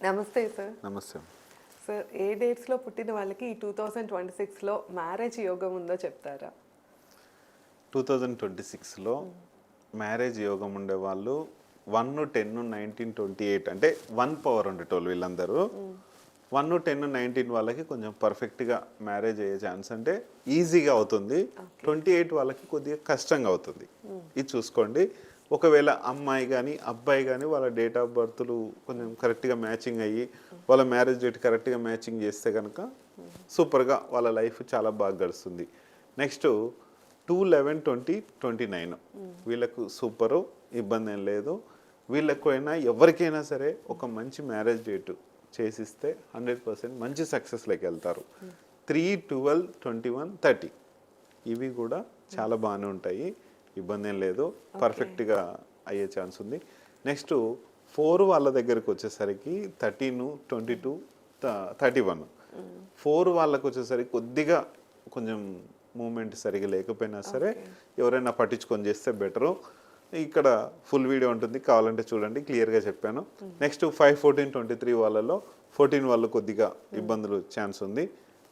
నమస్తే సార్. నమస్తే. సార్, ఏ డేట్స్లో పుట్టిన వాళ్ళకి ఈ 2026లో మ్యారేజ్ యోగం ఉందో చెప్తారా? 2026లో మ్యారేజ్ యోగం ఉండేవాళ్ళు 1, 10, 19, 28 అంటే 1 పవర్ ఉండేటోళ్ళు వీళ్ళందరూ. 1, 10, 19 వాళ్ళకి కొంచెం పర్ఫెక్ట్గా మ్యారేజ్ అయ్యే ఛాన్స్ అంటే ఈజీగా అవుతుంది. 28 వాళ్ళకి కొద్దిగా కష్టంగా అవుతుంది. ఇది చూసుకోండి. ఒకవేళ అమ్మాయి కానీ అబ్బాయి కానీ వాళ్ళ డేట్ ఆఫ్ బర్త్లు కొంచెం కరెక్ట్గా మ్యాచింగ్ అయ్యి వాళ్ళ మ్యారేజ్ డేట్ కరెక్ట్గా మ్యాచింగ్ చేస్తే కనుక సూపర్గా వాళ్ళ లైఫ్ చాలా బాగా గడుస్తుంది. నెక్స్ట్ 2, 11, 20, 29 వీళ్ళకు సూపరు, ఇబ్బంది ఏం లేదు. వీళ్ళకైనా ఎవరికైనా సరే ఒక మంచి మ్యారేజ్ డేటు చేసిస్తే 100% మంచి సక్సెస్లోకి వెళ్తారు. 3, 12, 21, 30 ఇవి కూడా చాలా బాగానే ఉంటాయి, ఇబ్బంది ఏం లేదు, పర్ఫెక్ట్గా అయ్యే ఛాన్స్ ఉంది. నెక్స్ట్ 4 వాళ్ళ దగ్గరకు వచ్చేసరికి 13, 22, 31 4 వాళ్ళకు వచ్చేసరికి కొద్దిగా కొంచెం మూమెంట్ సరిగా లేకపోయినా సరే ఎవరైనా పట్టించుకొని చేస్తే బెటరు. ఇక్కడ ఫుల్ వీడియో ఉంటుంది, కావాలంటే చూడండి, క్లియర్గా చెప్పాను. నెక్స్ట్ 5, 14, 23 వాళ్ళలో 14 వాళ్ళు కొద్దిగా ఇబ్బందులు ఛాన్స్ ఉంది.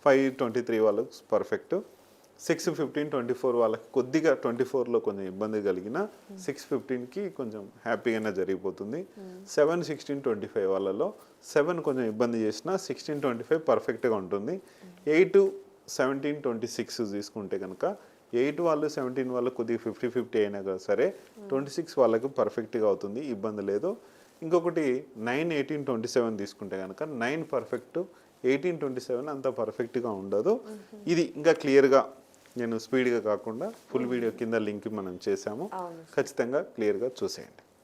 5, 23 వాళ్ళకు పర్ఫెక్ట్. 6, 15, 24 వాళ్ళకి కొద్దిగా 24లో కొంచెం ఇబ్బంది కలిగిన 6, 15కి కొంచెం హ్యాపీగానే జరిగిపోతుంది. 7, 16, 25 వాళ్ళలో 7 కొంచెం ఇబ్బంది చేసిన 16, 25 పర్ఫెక్ట్గా ఉంటుంది. 8, 17, 26 తీసుకుంటే కనుక 8 వాళ్ళు 17 వాళ్ళు కొద్దిగా 50-50 అయినా కదా సరే 26 వాళ్ళకి పర్ఫెక్ట్గా అవుతుంది, ఇబ్బంది లేదు. ఇంకొకటి 9, 18, 27 తీసుకుంటే కనుక 9 పర్ఫెక్ట్, 18, 27 అంత పర్ఫెక్ట్గా ఉండదు. ఇది ఇంకా క్లియర్గా నేను స్పీడ్గా కాకుండా ఫుల్ వీడియో కింద లింక్ మనం చేసాము, ఖచ్చితంగా క్లియర్గా చూసేయండి.